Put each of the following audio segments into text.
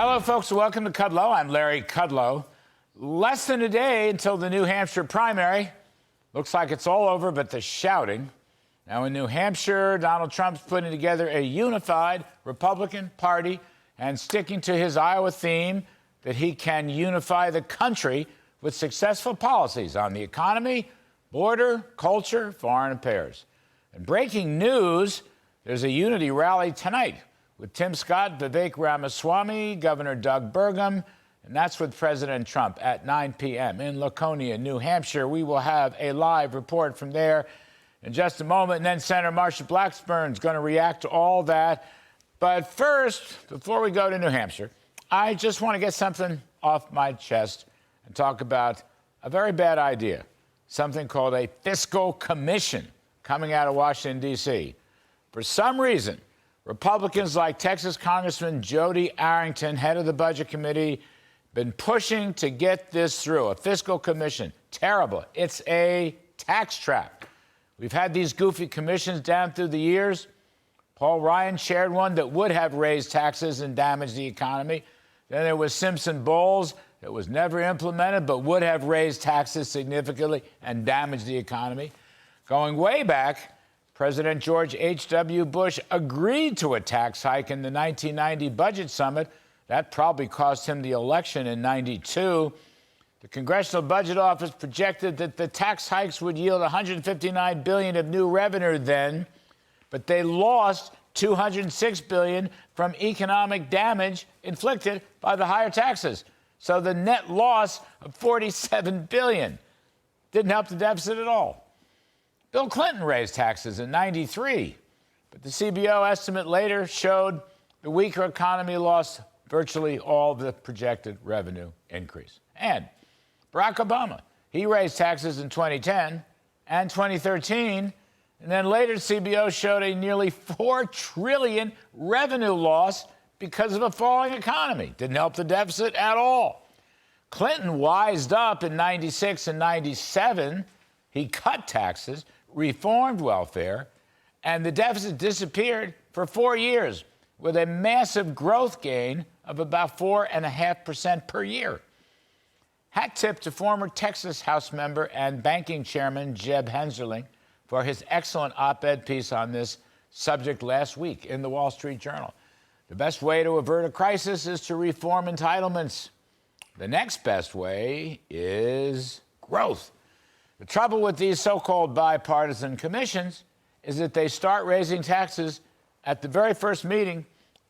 Hello, folks. Welcome to Kudlow. I'm Larry Kudlow. Less than a day until the New Hampshire primary. Looks like it's all over but the shouting. Now, in New Hampshire, Donald Trump's putting together a unified Republican Party and sticking to his Iowa theme that he can unify the country with successful policies on the economy, border, culture, foreign affairs. And breaking news, there's a unity rally tonight with Tim Scott, Vivek Ramaswamy, Governor Doug Burgum, and that's with President Trump at 9 p.m. in Laconia, New Hampshire. We will have a live report from there in just a moment, and then Senator Marsha Blackburn's going to react to all that. But first, before we go to New Hampshire, I just want to get something off my chest and talk about a very bad idea, something called a fiscal commission coming out of Washington, D.C. For some reason, Republicans like Texas Congressman Jody Arrington, head of the Budget Committee, been pushing to get this through, a fiscal commission. Terrible. It's a tax trap. We've had these goofy commissions down through the years. Paul Ryan chaired one that would have raised taxes and damaged the economy. Then there was Simpson-Bowles that was never implemented but would have raised taxes significantly and damaged the economy. Going way back, President George H.W. Bush agreed to a tax hike in the 1990 budget summit. That probably cost him the election in '92. The Congressional Budget Office projected that the tax hikes would yield $159 billion of new revenue then, but they lost $206 billion from economic damage inflicted by the higher taxes. So the net loss of $47 billion didn't help the deficit at all. Bill Clinton raised taxes in '93, but the CBO estimate later showed the weaker economy lost virtually all the projected revenue increase. And Barack Obama, he raised taxes in 2010 and 2013, and then later CBO showed a nearly $4 trillion revenue loss because of a falling economy. Didn't help the deficit at all. Clinton wised up in '96 and '97. He cut taxes, reformed welfare, and the deficit disappeared for 4 years with a massive growth gain of about 4.5% per year. Hat tip to former Texas House member and banking chairman Jeb Hensarling for his excellent op-ed piece on this subject last week in the Wall Street Journal. The best way to avert a crisis is to reform entitlements. The next best way is growth. The trouble with these so-called bipartisan commissions is that they start raising taxes at the very first meeting,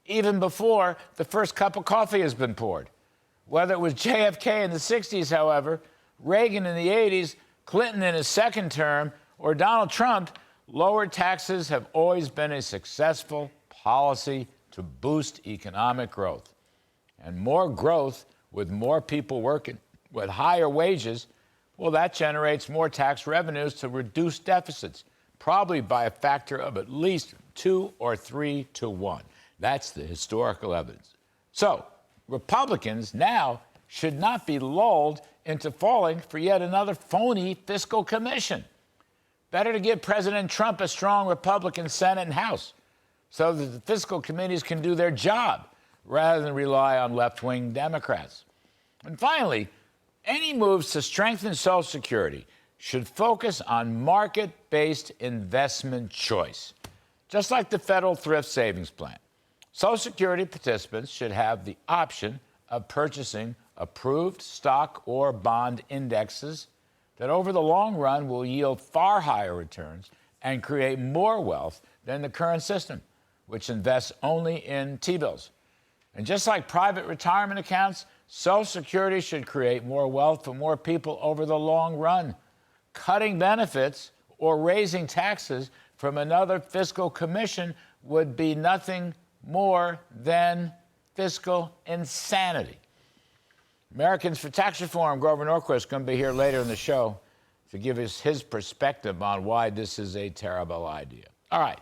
even before the first cup of coffee has been poured. Whether it was JFK in the 60s, however, Reagan in the 80s, Clinton in his second term, or Donald Trump, lower taxes have always been a successful policy to boost economic growth. And more growth with more people working with higher wages, well, that generates more tax revenues to reduce deficits, probably by a factor of at least 2 or 3 to 1. That's the historical evidence. So, Republicans now should not be lulled into falling for yet another phony fiscal commission. Better to give President Trump a strong Republican Senate and House so that the fiscal committees can do their job rather than rely on left-wing Democrats. And finally, any moves to strengthen Social Security should focus on market-based investment choice, just like the federal thrift savings plan. Social Security participants should have the option of purchasing approved stock or bond indexes that over the long run will yield far higher returns and create more wealth than the current system, which invests only in T-bills. And just like private retirement accounts, Social Security should create more wealth for more people over the long run. Cutting benefits or raising taxes from another fiscal commission would be nothing more than fiscal insanity. Americans for Tax Reform, Grover Norquist, is going to be here later in the show to give us his perspective on why this is a terrible idea. All right.